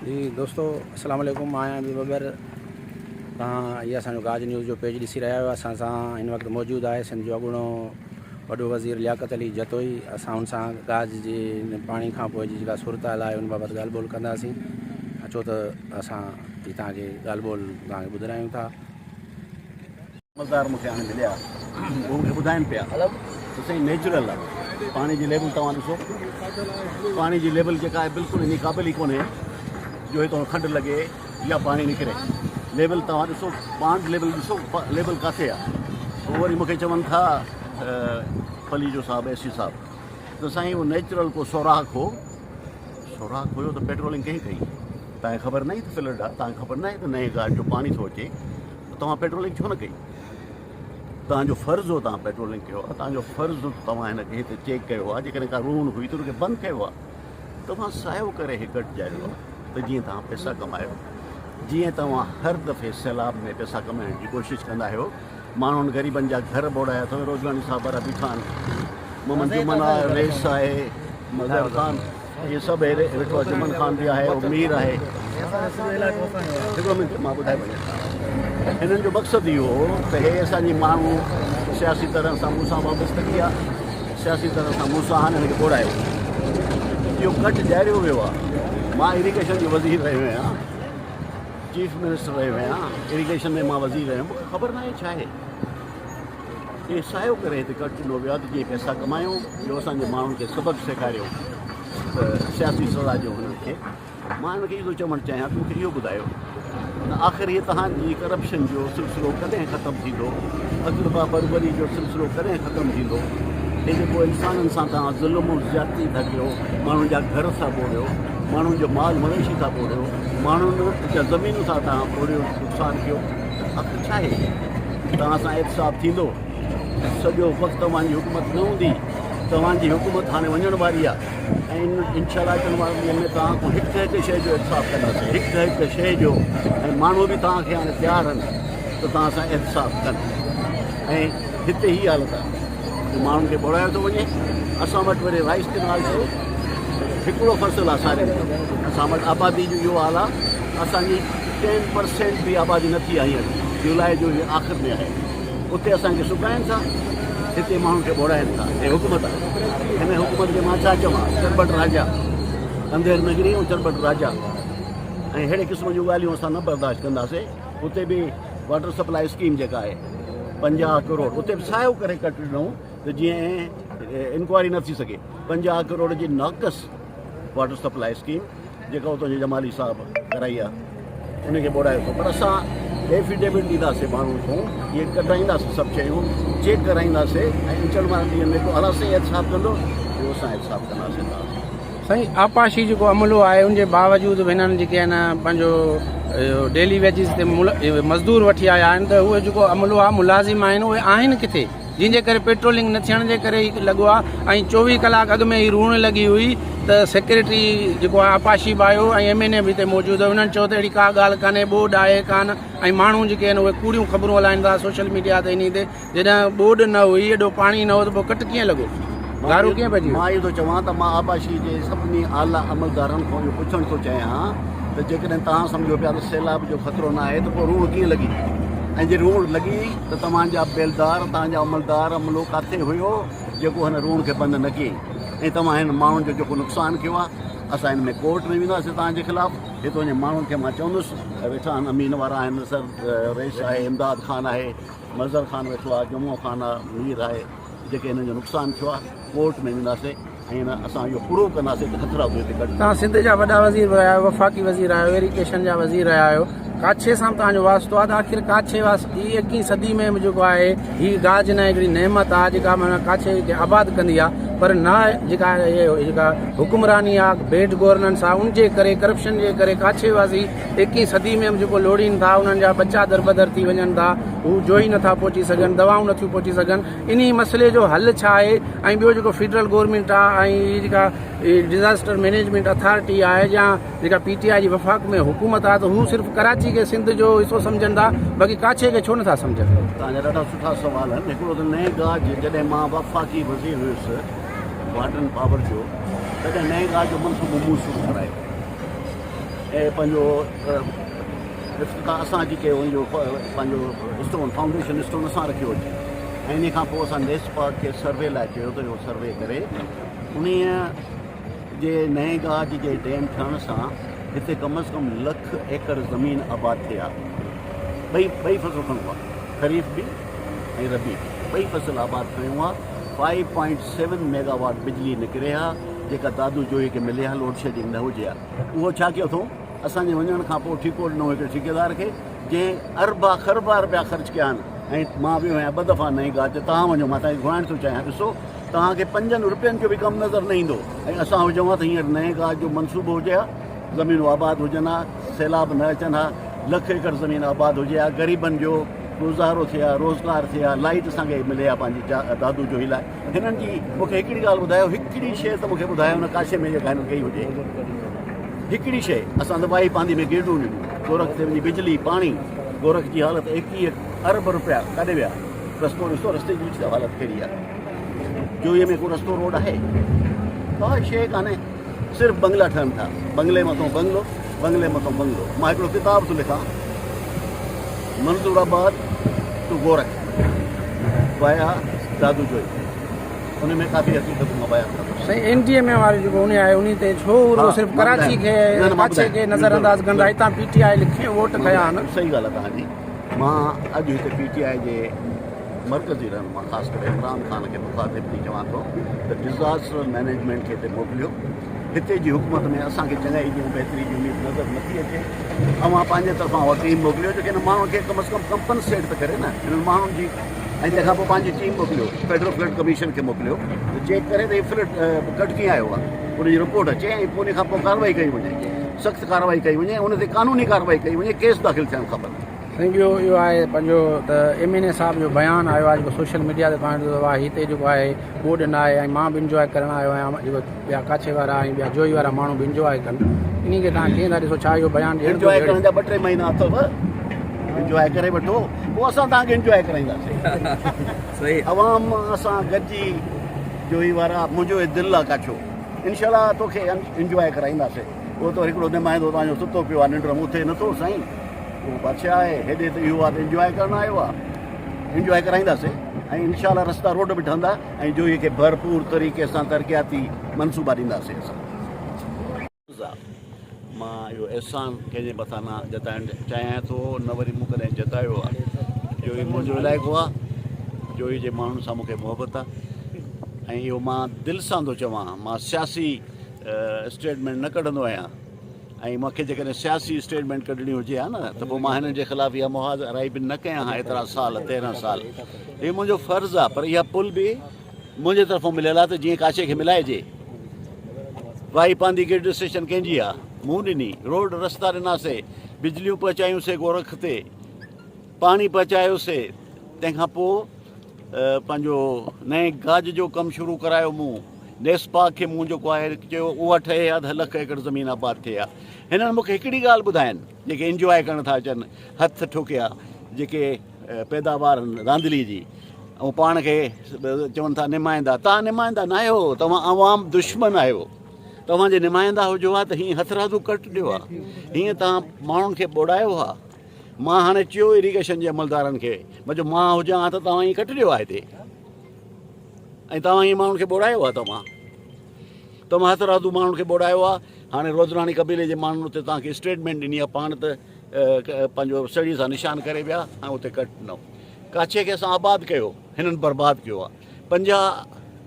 जी दोस्तों अस्सलाम वालेकुम। मां आहियां अबी बबर। तव्हां इहा असांजो गाज न्यूज़ जो पेज ॾिसी रहिया आहियो। असां सां हिन वक़्तु मौजूदु आहे सिंध जो अॻूणो वॾो वज़ीर लियाकत अली जतोई। असां हुन सां गाज जी पाणी खां पोइ जी जेका सूरत हाल आहे उन बाबति ॻाल्हि ॿोल कंदासीं। अचो त असां तव्हांखे ॻाल्हि ॿोल तव्हांखे ॿुधायूं था। मज़दार मूंखे हाणे मिलिया, उहो मूंखे ॿुधाइनि पिया त साईं नेचुरल आहे पाणी जी लेवल। तव्हां ॾिसो पाणी जी लेवल जेका आहे बिल्कुलु इन क़ाबिल ई कोन्हे जो हितां खंडु लॻे या पाणी निकिरे। लेवल तव्हां ॾिसो, पांड लेवल ॾिसो लेवल किथे आहे। पोइ वरी मूंखे चवनि था फली जो साहब एसी साहब त साईं उहो नेचुरल को सोराख़ हो। सोराख़ हुयो त पेट्रोलिंग कंहिं कई? तव्हांखे ख़बर न आहे त फिल्ड आहे, तव्हांखे ख़बर न आहे त नए गाॾ जो पाणी थो अचे त तव्हां पेट्रोलिंग छो न कई? तव्हांजो फ़र्ज़ु हो, तव्हां पेट्रोलिंग कयो आहे। तव्हांजो फ़र्ज़ु तव्हां हिनखे हिते चेक कयो आहे। जेकॾहिं का रूण हुई त उनखे बंदि कयो आहे। तव्हां सायो करे हिकु ॾियारियो आहे त जीअं तव्हां पैसा कमायो, जीअं तव्हां हर दफ़े सैलाब में पैसा कमाइण जी कोशिशि कंदा आहियो। माण्हुनि ग़रीबनि जा घर ॿोड़ाया अथव, रोज़गानी साहब वारा बीठा आहिनि, मोहम्मद जुमन आहे, रेस आहे, मज़हर ख़ान, इहे सभु वेठो आहे। जुमन ख़ान बि आहे, मीर आहे। हिकिड़ो मिंट मां ॿुधाए वञा। हिननि जो मक़सदु इहो हो त हे असांजी माण्हू सियासी तरह सां मूंसां वाबस्तगी आहे, सियासी तरह सां मूंसां हाणे हिनखे ॿोड़ायो। इहो कट ॾियारियो वियो आहे। मां इरीगेशन जो वज़ीर रहियो आहियां, चीफ मिनिस्टर रहियो आहियां, इरीगेशन में मां वज़ीर रहियो। मूंखे ख़बर न आहे छा आहे। इहे सायो करे हिते कट ॾिनो वियो आहे त जीअं पैसा कमायूं, ॿियो असांजे माण्हुनि खे सबक़ु सेखारियो सियासी सज़ा जो हुननि खे। मां हिनखे इहो चवणु चाहियां त मूंखे इहो ॿुधायो त आख़िर इहे तव्हांजी करप्शन जो सिलसिलो कॾहिं ख़तमु थींदो? अदलबा बरबरी जो सिलसिलो कॾहिं ख़तमु थींदो? हे जेको इंसाननि सां तव्हां ज़ुल्म ज़्यादती था कयो, माण्हुनि जा घर था ॿोड़ियो, माण्हुनि जो माल मवेशी था ॿोड़ियो, माण्हुनि जा ज़मीनूं था तव्हां ॿोड़ियो, नुक़सानु कयो। आख़िर छा आहे? तव्हां सां एहतिसाब थींदो? सॼो वक़्तु तव्हांजी हुकूमत न हूंदी। तव्हांजी हुकूमत हाणे वञण वारी आहे ऐं इंशाअल्लाह अचण वारे ॾींहंनि में तव्हां खां हिकु हिकु शइ जो एहतिसाब कंदासीं, हिकु हिकु शइ जो। ऐं माण्हू बि तव्हांखे हाणे तयारु आहिनि त तव्हां सां एहतिसाब कनि। ऐं हिते ई हालत आहे कि माण्हुनि खे ॿोड़ायो थो वञे। असां वटि वरी राइस कैनाल जो हिकिड़ो फ़सुलु आहे सारे में। असां वटि आबादी जो इहो हाल आहे, असांजी 10% बि आबादी नथी आहे हींअर। जुलाई जो आख़िर में आहे। उते असांखे सुकाइनि था, हिते माण्हुनि खे ॿोड़ाइनि था। हे हुकूमत आहे। हिन हुकूमत खे मां छा चवां? चरबट राजा, अंधेर नगरी ऐं चरबट राजा। ऐं अहिड़े क़िस्म जूं ॻाल्हियूं असां न बर्दाश्त कंदासीं। उते बि वाटर सप्लाई स्कीम जेका आहे 50 करोड़, उते बि सायो करे कट ॾिनऊं त जीअं इंक्वायरी न थी सघे। 50 करोड़ जी नाक़स वाटर सप्लाई स्कीम जेका उतां जे जमाली साहब कराई आहे, उनखे ॿोड़ायो थो। पर असां एफिडेविट ॾींदासीं माण्हुनि खां, इहे कढाईंदासीं सभु शयूं, चेक कराईंदासीं ऐं अचण वारनि ॾींहंनि में को अलासे एहतिसाब कंदो, ॿियो असां एहतिसाब कंदासीं। साईं आपाशी जेको अमलो आहे उनजे बावजूदि बि हिननि जेके आहे न पंहिंजो डेली वेजिस ते मज़दूर वठी आया आहिनि, त उहे जेको अमलो आहे मुलाज़िम आहिनि, उहे आहिनि किथे? जंहिंजे करे पेट्रोलिंग न थियण जे करे ई लॻो आहे। ऐं 24 कलाक अॻु में ई रूण लॻी हुई त सेक्रेटरी जेको आहे आपाशी बायो ऐं MNA बि हिते मौजूदु हो। उन्हनि चयो त अहिड़ी का ॻाल्हि कान्हे, ॿोॾ आहे कान। ऐं माण्हू जेके आहिनि उहे कूड़ियूं ख़बरूं हलाइनि था सोशल मीडिया ते। इन ते जॾहिं ॿोॾ न हुई, एॾो पाणी न हो, त पोइ कट कीअं लॻो? गारो कीअं पइजी? मां इहो थो चवां त मां आबाशी जे सभिनी आला अमलदारनि खां इहो पुछणु थो चाहियां त जेकॾहिं तव्हां सम्झो पिया त सैलाब जो ख़तरो न आहे त पोइ रूण कीअं लॻी? ऐं जे रूण लॻी त तव्हांजा बेलदार, तव्हांजा अमलदार अमलो किथे हुयो जेको हिन रूण खे बंदि न कयईं? ऐं तव्हां हिन माण्हुनि जो जेको नुक़सानु कयो आहे, असां हिन में कोर्ट में वेंदासीं तव्हांजे ख़िलाफ़ु। हितां जे माण्हुनि खे मां चवंदुसि, वेठा आहिनि अमीन वारा आहिनि, सर रेस आहे, इमदाद ख़ान आहे, मज़हर ख़ान वेठो आहे, जुमो ख़ान आहे, मीर आहे। जेके हिन जो नुक़सानु थियो आहे कोर्ट में वेंदासीं ऐं असां इहो पूरो कंदासीं त ख़तरा बि हिते घटि। तव्हां सिंध जा वॾा वज़ीर रहिया आहियो, वफ़ाक़ी वज़ीर आहियो, इरीगेशन जा वज़ीर रहिया आहियो। काछे सां तव्हांजो वास्तो आहे त आख़िर काछे वास्ते 21 सदी में जेको आहे हीअ गाज न हिकिड़ी नेमत आहे जेका माना काछे खे आबाद कंदी आहे। पर न जेका जेका हुकुमरानी आहे, बेड गवर्नेंस आहे, उनजे करे करप्शन जे करे काछे वासी 21 सदी में जेको लोड़ीनि था, उन्हनि जा बच्चा दरबदर थी वञनि था, हू जोई नथा पहुची सघनि, दवाऊं नथियूं पहुची सघनि। इन मसइले जो हल छा आहे? ऐं ॿियो जेको फेडरल गवर्नमेंट आहे ऐं जेका डिज़ास्टर मैनेजमेंट अथॉरिटी आहे या जेका PTI जी वफ़ाक़ में हुकूमत आहे, त हू सिर्फ़ु कराची खे सिंध जो हिसो सम्झनि था, बाक़ी काछे खे छो नथा सम्झनि? तव्हांजा ॾाढा सुठा सवाल आहिनि। हिकिड़ो त नए गाज जॾहिं मां वफ़ाक़ी वज़ीर हुयुसि वाटर एंड पावर जो, तॾहिं नए गाज जो मनसूबो मूं शुरू करायो ऐं पंहिंजो इफ़्तिताह असां जेके हुनजो पंहिंजो स्टोन फाउंडेशन स्टोन असां रखियो हुजे ऐं इन खां पोइ असां नेस पार्क खे सर्वे लाइ चयो त इहो सर्वे करे उन जे नए गाज जे डैम ठहण सां हिते कम अज़ कम 1 लख एकड़ ज़मीन आबाद थिए आहे। ॿई फ़सुलु खणूं आहे, ख़रीफ़ बि ऐं रबी बि, ॿई फ़सुलु आबाद कयूं आहे। 5.7 मेगावाट बिजली निकिरे आहे जेका दादू जोई खे मिले आहे, लोड शेडिंग न हुजे आहे। उहो छा कयो अथऊं, असांजे वञण खां पोइ ठीको ॾिनो हिकिड़े ठेकेदार खे जंहिं अरबा ख़रबा रुपया ख़र्चु कया आहिनि। ऐं मां वियो आहियां 2 दफ़ा नई गाज ते, तव्हां वञो, मां तव्हांखे घुराइण थो चाहियां, ॾिसो तव्हांखे 5 रुपयनि जो बि कमु नज़र न ईंदो। ऐं असां हुजूं हा त हींअर नए गाज जो मनसूबो हुजे हा, ज़मीनूं आबाद हुजनि हा, सैलाब न अचनि हा, 1 लख एकड़ ज़मीन आबाद हुजे हा, ग़रीबनि जो गुज़ारो थिए हा, रोज़गार थिए हा, लाइट असांखे मिले हा पंहिंजी दादू जोई लाइ। हिननि जी मूंखे हिकिड़ी ॻाल्हि ॿुधायो, हिकिड़ी शइ त मूंखे ॿुधायो हुन काशे में जेका हिननि कई हुजे, हिकिड़ी शइ। असां त वाई पांदी में गेडूं ॾिनियूं, गोरख ते वञी बिजली पाणी, गोरख जी हालत 21 अरब रुपया काॾे विया, रस्तो ॾिसो, रस्ते जी ॾिसो हालत कहिड़ी आहे। जोईअ में को रस्तो रोड आहे, का शइ कान्हे, सिर्फ़ु बंगला ठहनि था, बंगले मथां बंगलो, बंगले मथां बंगलो। मां हिकिड़ो किताब थो लिखां, मंसूराबाद टू गोरख वाया दादू जोई, उन में काफ़ी हक़ीक़तूं मां बयानु कंदुसि। साईं एनडीए में वारी जेको उन आहे उन ते छो उहो सिर्फ़ु कराची खे काछे खे नज़रअंदाज़ कंदा, हितां पीटीआई लिखे वोट कया आहिनि। सही ॻाल्हि आहे तव्हांजी। मां अॼु हिते पीटीआई जे मर्कज़ी रहनुमा ख़ासि करे इमरान ख़ान खे मुखातिब थी चवां थो त डिज़ास्टर मैनेजमेंट खे हिते मोकिलियो। हिते जी हुकूमत में असांखे चङाई जूं बहितरी जी उमेद नज़र नथी अचे। अवां पंहिंजे तरफ़ां उहा टीम मोकिलियो जेके हिन माण्हुनि खे कम अज़ कम कंपनसेट त करे न हिननि माण्हुनि जी। ऐं तंहिंखां पोइ पंहिंजी टीम मोकिलियो, फेडरल फ्लड कमीशन खे मोकिलियो त चेक करे त हीउ फ्लड कट कीअं आयो आहे, उनजी रिपोर्ट अचे ऐं पोइ उन खां पोइ कार्रवाई कई वञे, सख़्तु कार्रवाई कई वञे, उन ते कानूनी कार्रवाई कई वञे, केस दाख़िल थियणु खपनि। साईं ॿियो इहो आहे पंहिंजो त MNA साहिब जो बयानु आयो आहे जेको सोशल मीडिया ते तव्हां ॾिठो आहे, हिते जेको आहे बोर्ड न आहे ऐं मां बि इंजॉय करणु आयो आहियां, जेको ॿिया काछे वारा ऐं ॿिया जोई वारा माण्हू बि इंजॉय कनि, इन खे तव्हां कीअं था ॾिसो? छा इहो बयानु इंजॉय करण जा 2-3 महीना अथव, इंजॉय करे वठो, पोइ असां तव्हांखे इंजॉय कराईंदासीं। सही अवाम असां गॾिजी जोई वारा, मुंहिंजो दिलि आहे काछो, इनशाला तोखे इंजॉय कराईंदासीं। उहो त हिकिड़ो नुमाइंदो तव्हांजो सुतो पियो आहे, निंड उथे नथो साईं, उहो बादशाह आहे, हेॾे त इहो आहे त इंजॉय करणु आयो आहे, इंजॉय कराईंदासीं। ऐं इनशाला रस्ता रोड बि ठहंदा ऐं जोईअ खे भरपूर तरीक़े सां तरक़ियाती मनसूबा ॾींदासीं असां। मां इहो अहसान कंहिंजे मथां न जताइणु चाहियां थो, न वरी मूं कॾहिं जतायो आहे। जोई मुंहिंजो इलाइक़ो आहे, जोई जे माण्हुनि सां मूंखे मुहबत आहे ऐं इहो मां दिलि सां थो चवां। मां सियासी स्टेटमेंट न कढंदो आहियां ऐं मूंखे जेकॾहिं सियासी स्टेटमेंट कढणी हुजे हा न त पोइ मां हिननि जे ख़िलाफ़ु इहा मुहाज़िराई बि न कयां हा एतिरा साल, 13 साल। हीउ मुंहिंजो फ़र्ज़ु आहे, पर इहा पुल बि मुंहिंजे तरफ़ां मिलियल आहे त जीअं काशे खे मिलाइजे। वाई पांदी ग्रिड स्टेशन कंहिंजी आहे, मूं ॾिनी, रोड रस्ता ॾिनासीं, बिजलियूं पहुचायूंसीं गोरख ते, पाणी पहुचायोसीं, तंहिंखां पोइ पंहिंजो नए गाज जो कमु शुरू करायो मूं, नेस पार्क खे मूं जेको आहे चयो उहा ठहे, 1.5 लख एकड़ ज़मीन आबाद थिए आहे। हिननि मूंखे हिकिड़ी ॻाल्हि ॿुधाइनि, जेके इंजॉय करणु था अचनि, हथ ठोकिया जेके पैदावार रांदली जी, ऐं पाण खे चवनि था निमाइंदा। तव्हां निमाइंदा न आहियो, तव्हां आवाम दुश्मन आहियो। तव्हांजे निमाइंदा हुजो आहे त हीअं हथरादू कट ॾियो आहे, हीअं तव्हां माण्हुनि खे ॿोड़ायो आहे। मां हाणे चयो इरीगेशन जे अमलदारनि खे, मुंहिंजो मां हुजां हा त तव्हां हीअं कट ॾियो आहे हिते, ऐं तव्हां हीअं माण्हुनि खे ॿोड़ायो आहे। तव्हां हथरादू माण्हुनि खे ॿोड़ायो आहे। हाणे रोज़रानी कबीले जे माण्हुनि उते तव्हांखे स्टेटमेंट ॾिनी आहे, पाण त पंहिंजो सड़ी सां निशान करे विया ऐं उते कट ॾिनो। काछे खे असां आबाद कयो, हिननि बर्बादु कयो आहे। 50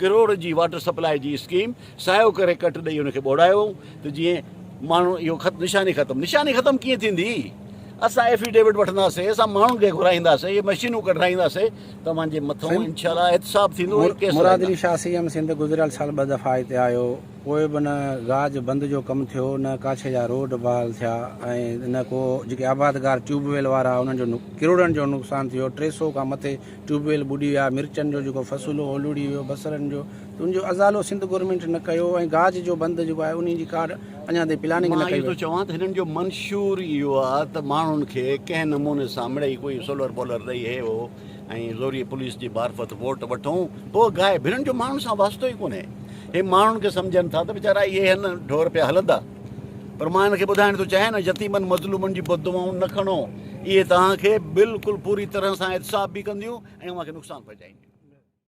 करोड़ जी वाटर सप्लाई जी स्कीम सायो करे कट ॾेई हुनखे ॿोड़ायो त जीअं माण्हू इहो निशानी ख़तमु कीअं थींदी? असां एफिडेविट वठंदासीं, असां माण्हुनि खे घुराईंदासीं, इहे मशीनूं कढाईंदासीं, तव्हांजे मथां इंशाल्लाह एहतिसाब थींदो। मुराद अली शाह CM सिंध गुज़िरियल साल 2 दफ़ा हिते आयो, कोई बि न गाज बंदि जो कमु थियो, न काछे जा रोड बहाल थिया ऐं न को जेके आबादगार ट्यूबवेल वारा उन्हनि जो किरोड़नि जो नुक़सानु थियो। 300 खां मथे ट्यूबवेल ॿुॾी विया, मिर्चनि जो जेको फ़सुलु हो लुड़ी वियो, बसरनि जो, त उनजो अज़ालो सिंध गवर्नमेंट न कयो ऐं गाज जो बंदि जेको आहे उन जी कार्ड अञा ताईं प्लानिंग न कई। मां थो चवां त हिननि जो मंशूर इहो आहे त माण्हुनि खे कंहिं नमूने सां मिड़ई कोई सोलर वोलर ॾेई हे हो ऐं ज़ोरी पुलिस जी मार्फत वोट वठूं, पोइ गाइब। हिननि जो माण्हुनि सां वास्तो ई कोन्हे। हे माण्हुनि खे सम्झनि था त वीचारा इहे हिन ढोर पिया हलंदा, पर मां हिनखे ॿुधाइण थो चाहियां न यतीमनि मज़लूमनि जी बददुआऊं न खणो, इहे तव्हांखे बिल्कुलु पूरी तरह सां इत्साफ़ बि कंदियूं ऐं उनखे नुक़सानु पहुचाईंदियूं।